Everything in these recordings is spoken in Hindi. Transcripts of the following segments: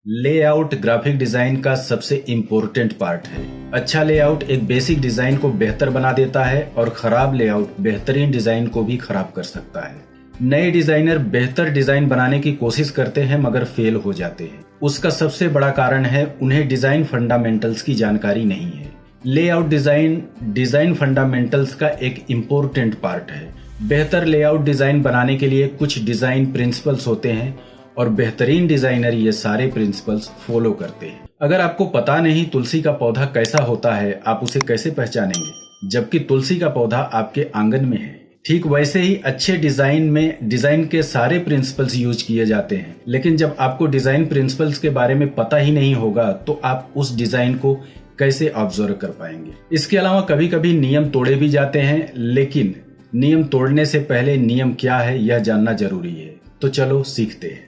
लेआउट ग्राफिक डिजाइन का सबसे इम्पोर्टेंट पार्ट है। अच्छा लेआउट एक बेसिक डिजाइन को बेहतर बना देता है और खराब लेआउट बेहतरीन डिजाइन को भी खराब कर सकता है। नए डिजाइनर बेहतर डिजाइन बनाने की कोशिश करते हैं मगर फेल हो जाते हैं। उसका सबसे बड़ा कारण है उन्हें डिजाइन फंडामेंटल्स की जानकारी नहीं है। लेआउट डिजाइन फंडामेंटल्स का एक इम्पोर्टेंट पार्ट है। बेहतर लेआउट डिजाइन बनाने के लिए कुछ डिजाइन प्रिंसिपल्स होते हैं और बेहतरीन डिजाइनर ये सारे प्रिंसिपल्स फॉलो करते हैं। अगर आपको पता नहीं तुलसी का पौधा कैसा होता है, आप उसे कैसे पहचानेंगे जबकि तुलसी का पौधा आपके आंगन में है। ठीक वैसे ही अच्छे डिजाइन में डिजाइन के सारे प्रिंसिपल्स यूज किए जाते हैं, लेकिन जब आपको डिजाइन प्रिंसिपल्स के बारे में पता ही नहीं होगा तो आप उस डिजाइन को कैसे ऑब्जर्व कर पाएंगे। इसके अलावा कभी कभी नियम तोड़े भी जाते हैं, लेकिन नियम तोड़ने से पहले नियम क्या है यह जानना जरूरी है। तो चलो सीखते हैं।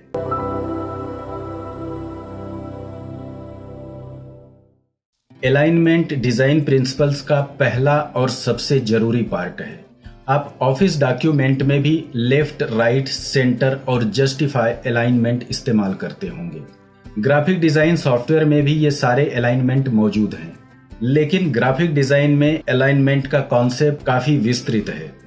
अलाइनमेंट डिजाइन प्रिंसिपल्स का पहला और सबसे जरूरी पार्ट है। आप ऑफिस डॉक्यूमेंट में भी लेफ्ट, राइट, सेंटर और जस्टिफाई अलाइनमेंट इस्तेमाल करते होंगे। ग्राफिक डिजाइन सॉफ्टवेयर में भी ये सारे अलाइनमेंट मौजूद हैं, लेकिन ग्राफिक डिजाइन में अलाइनमेंट का कॉन्सेप्ट काफी विस्तृत है।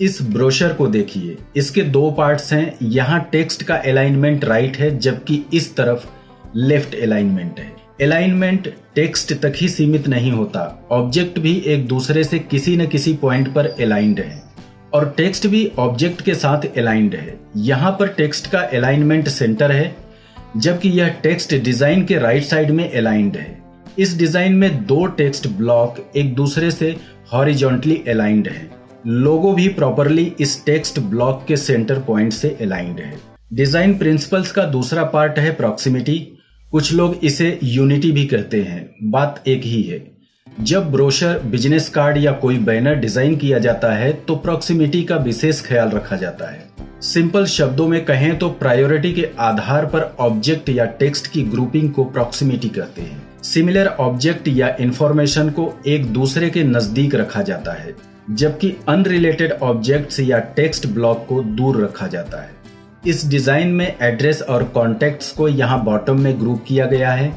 इस ब्रोशर को देखिए, इसके दो पार्ट्स हैं। यहाँ टेक्स्ट का अलाइनमेंट राइट है जबकि इस तरफ लेफ्ट अलाइनमेंट है। अलाइनमेंट टेक्स्ट तक ही सीमित नहीं होता, ऑब्जेक्ट भी एक दूसरे से किसी न किसी पॉइंट पर अलाइंड है और टेक्स्ट भी ऑब्जेक्ट के साथ अलाइंड है। यहाँ पर टेक्स्ट का अलाइनमेंट सेंटर है जबकि यह टेक्स्ट डिजाइन के राइट साइड में अलाइंड है। इस डिजाइन में दो टेक्स्ट ब्लॉक एक दूसरे से हॉरिजॉन्टली अलाइंड है। लोगो भी प्रॉपरली इस टेक्स्ट ब्लॉक के सेंटर पॉइंट से अलाइंड है। डिजाइन प्रिंसिपल्स का दूसरा पार्ट है प्रॉक्सिमिटी। कुछ लोग इसे यूनिटी भी कहते हैं, बात एक ही है। जब ब्रोशर, बिजनेस कार्ड या कोई बैनर डिजाइन किया जाता है तो प्रॉक्सिमिटी का विशेष ख्याल रखा जाता है। सिंपल शब्दों में कहें तो प्रायोरिटी के आधार पर ऑब्जेक्ट या टेक्स्ट की ग्रुपिंग को प्रॉक्सिमिटी कहते हैं। सिमिलर ऑब्जेक्ट या इंफॉर्मेशन को एक दूसरे के नजदीक रखा जाता है जबकि अनरिलेटेड ऑब्जेक्ट्स या टेक्स्ट ब्लॉक को दूर रखा जाता है। इस डिजाइन में एड्रेस और कॉन्टेक्ट्स को यहाँ बॉटम में ग्रुप किया गया है।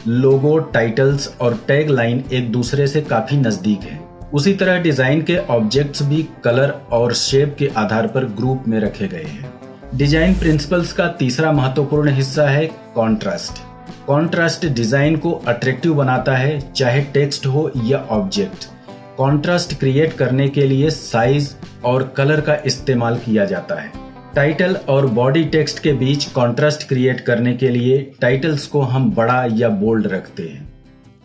लोगो, टाइटल्स और टैग लाइन एक दूसरे से काफी नजदीक है। उसी तरह डिजाइन के ऑब्जेक्ट्स भी कलर और शेप के आधार पर ग्रुप में रखे गए हैं। डिजाइन प्रिंसिपल्स का तीसरा महत्वपूर्ण हिस्सा है कॉन्ट्रास्ट। कॉन्ट्रास्ट डिजाइन को अट्रैक्टिव बनाता है, चाहे टेक्स्ट हो या ऑब्जेक्ट। कॉन्ट्रास्ट क्रिएट करने के लिए साइज और कलर का इस्तेमाल किया जाता है। टाइटल और बॉडी टेक्स्ट के बीच कॉन्ट्रास्ट क्रिएट करने के लिए टाइटल्स को हम बड़ा या बोल्ड रखते हैं।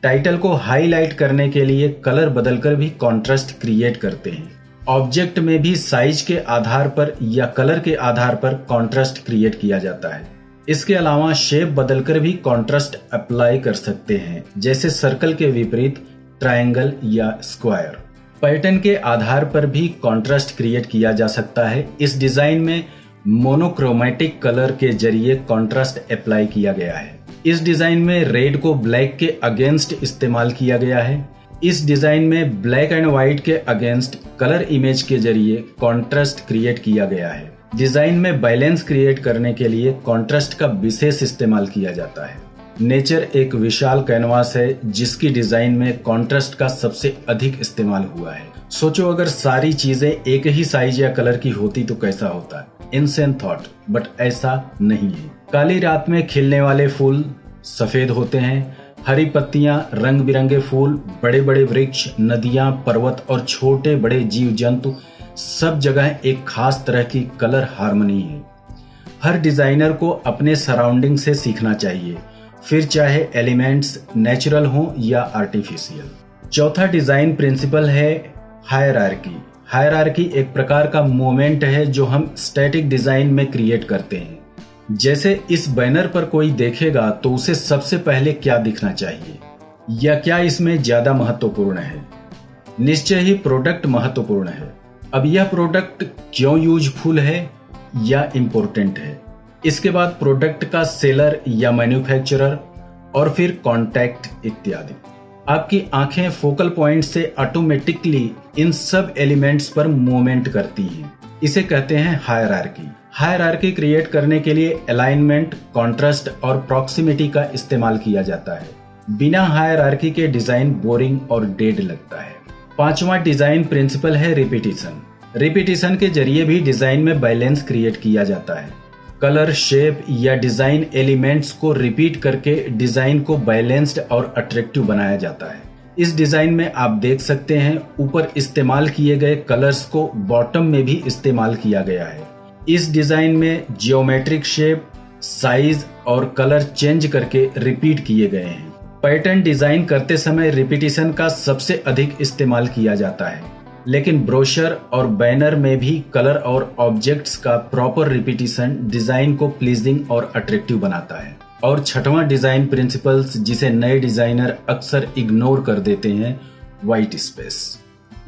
टाइटल को हाईलाइट करने के लिए कलर बदलकर भी कॉन्ट्रास्ट क्रिएट करते हैं। ऑब्जेक्ट में भी साइज के आधार पर या कलर के आधार पर कॉन्ट्रास्ट क्रिएट किया जाता है। इसके अलावा शेप बदलकर भी कॉन्ट्रास्ट अप्लाई कर सकते हैं, जैसे सर्कल के विपरीत ट्रायंगल या स्क्वायर। पैटर्न के आधार पर भी कॉन्ट्रास्ट क्रिएट किया जा सकता है। इस डिजाइन में मोनोक्रोमेटिक कलर के जरिए कॉन्ट्रास्ट अप्लाई किया गया है। इस डिजाइन में रेड को ब्लैक के अगेंस्ट इस्तेमाल किया गया है। इस डिजाइन में ब्लैक एंड व्हाइट के अगेंस्ट कलर इमेज के जरिए कॉन्ट्रास्ट क्रिएट किया गया है। डिजाइन में बैलेंस क्रिएट करने के लिए कॉन्ट्रास्ट का विशेष इस्तेमाल किया जाता है। नेचर एक विशाल कैनवास है जिसकी डिजाइन में कॉन्ट्रास्ट का सबसे अधिक इस्तेमाल हुआ है। सोचो अगर सारी चीजें एक ही साइज या कलर की होती तो कैसा होता। इनसेन थॉट, बट ऐसा नहीं है। काली रात में खिलने वाले फूल सफेद होते हैं। हरी पत्तियां, रंग बिरंगे फूल, बड़े बड़े वृक्ष, नदियां, पर्वत और छोटे बड़े जीव जंतु, सब जगह एक खास तरह की कलर हार्मनी है। हर डिजाइनर को अपने सराउंडिंग से सीखना चाहिए, फिर चाहे एलिमेंट्स नेचुरल हो या आर्टिफिशियल। चौथा डिजाइन प्रिंसिपल है हायरार्की। हायरार्की एक प्रकार का मूवमेंट है जो हम स्टैटिक डिजाइन में क्रिएट करते हैं। जैसे इस बैनर पर कोई देखेगा तो उसे सबसे पहले क्या दिखना चाहिए या क्या इसमें ज्यादा महत्वपूर्ण है? निश्चय ही प्रोडक्ट महत्वपूर्ण है। अब यह प्रोडक्ट क्यों यूजफुल है या इम्पोर्टेंट है। इसके बाद प्रोडक्ट का सेलर या मैन्युफैक्चरर और फिर कॉन्टैक्ट इत्यादि। आपकी आंखें फोकल पॉइंट से ऑटोमेटिकली इन सब एलिमेंट्स पर मूवमेंट करती हैं। इसे कहते हैं हायरार्की। हायरार्की क्रिएट करने के लिए अलाइनमेंट, कॉन्ट्रास्ट और प्रॉक्सिमिटी का इस्तेमाल किया जाता है। बिना हायरार्की के डिजाइन बोरिंग और डेड लगता है। पांचवा डिजाइन प्रिंसिपल है रिपीटिशन। रिपीटिशन के जरिए भी डिजाइन में बैलेंस क्रिएट किया जाता है। कलर, शेप या डिजाइन एलिमेंट्स को रिपीट करके डिजाइन को बैलेंस्ड और अट्रैक्टिव बनाया जाता है। इस डिजाइन में आप देख सकते हैं ऊपर इस्तेमाल किए गए कलर्स को बॉटम में भी इस्तेमाल किया गया है। इस डिजाइन में जियोमेट्रिक शेप, साइज और कलर चेंज करके रिपीट किए गए हैं। पैटर्न डिजाइन करते समय रिपीटिशन का सबसे अधिक इस्तेमाल किया जाता है, लेकिन ब्रोशर और बैनर में भी कलर और ऑब्जेक्ट्स का प्रॉपर रिपीटिशन डिजाइन को प्लीजिंग और अट्रैक्टिव बनाता है। और छठवां डिजाइन प्रिंसिपल्स जिसे नए डिजाइनर अक्सर इग्नोर कर देते हैं, white space.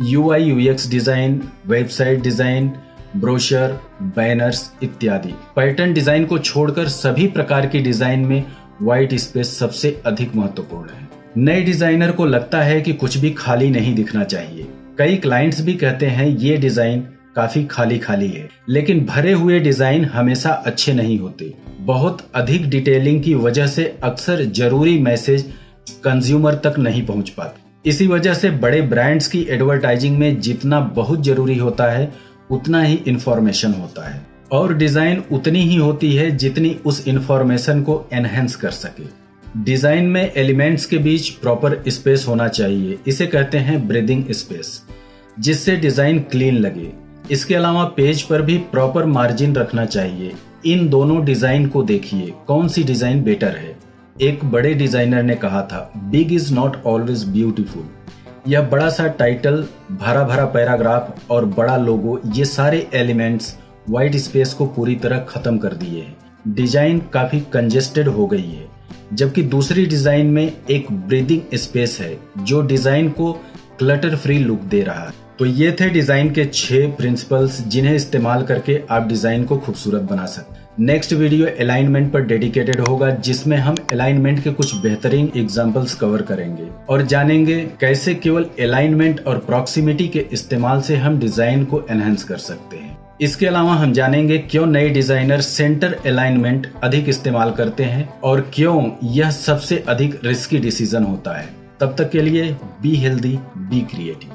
UI UX design, website design, brochure, banners इत्यादि पैटर्न डिजाइन को छोड़कर सभी प्रकार की डिजाइन में व्हाइट स्पेस सबसे अधिक महत्वपूर्ण है। नए डिजाइनर को लगता है कि कुछ भी खाली नहीं दिखना चाहिए। कई क्लाइंट्स भी कहते हैं ये डिजाइन काफी खाली खाली है, लेकिन भरे हुए डिजाइन हमेशा अच्छे नहीं होते। बहुत अधिक डिटेलिंग की वजह से अक्सर जरूरी मैसेज कंज्यूमर तक नहीं पहुंच पाते। इसी वजह से बड़े ब्रांड्स की एडवर्टाइजिंग में जितना बहुत जरूरी होता है उतना ही इंफॉर्मेशन होता है, और डिजाइन उतनी ही होती है जितनी उस इंफॉर्मेशन को एनहेंस कर सके। डिजाइन में एलिमेंट्स के बीच प्रॉपर स्पेस होना चाहिए, इसे कहते हैं ब्रीदिंग स्पेस, जिससे डिजाइन क्लीन लगे। इसके अलावा पेज पर भी प्रॉपर मार्जिन रखना चाहिए। इन दोनों डिजाइन को देखिए, कौन सी डिजाइन बेटर है। एक बड़े डिजाइनर ने कहा था, big is not always beautiful. यह बड़ा सा टाइटल, भरा भरा पैराग्राफ और बड़ा लोगो, ये सारे एलिमेंट्स व्हाइट स्पेस को पूरी तरह खत्म कर दिए हैं। डिजाइन काफी कंजेस्टेड हो गई है, जबकि दूसरी डिजाइन में एक ब्रीदिंग स्पेस है जो डिजाइन को क्लटर फ्री लुक दे रहा है। तो ये थे डिजाइन के 6 प्रिंसिपल्स जिन्हें इस्तेमाल करके आप डिजाइन को खूबसूरत बना सकते हैं। नेक्स्ट वीडियो अलाइनमेंट पर डेडिकेटेड होगा, जिसमें हम अलाइनमेंट के कुछ बेहतरीन एग्जांपल्स कवर करेंगे और जानेंगे कैसे केवल अलाइनमेंट और प्रॉक्सिमिटी के इस्तेमाल से हम डिजाइन को एनहेंस कर सकते हैं। इसके अलावा हम जानेंगे क्यों नए डिजाइनर सेंटर अलाइनमेंट अधिक इस्तेमाल करते हैं और क्यों यह सबसे अधिक रिस्की डिसीजन होता है। तब तक के लिए बी हेल्दी, बी क्रिएटिव।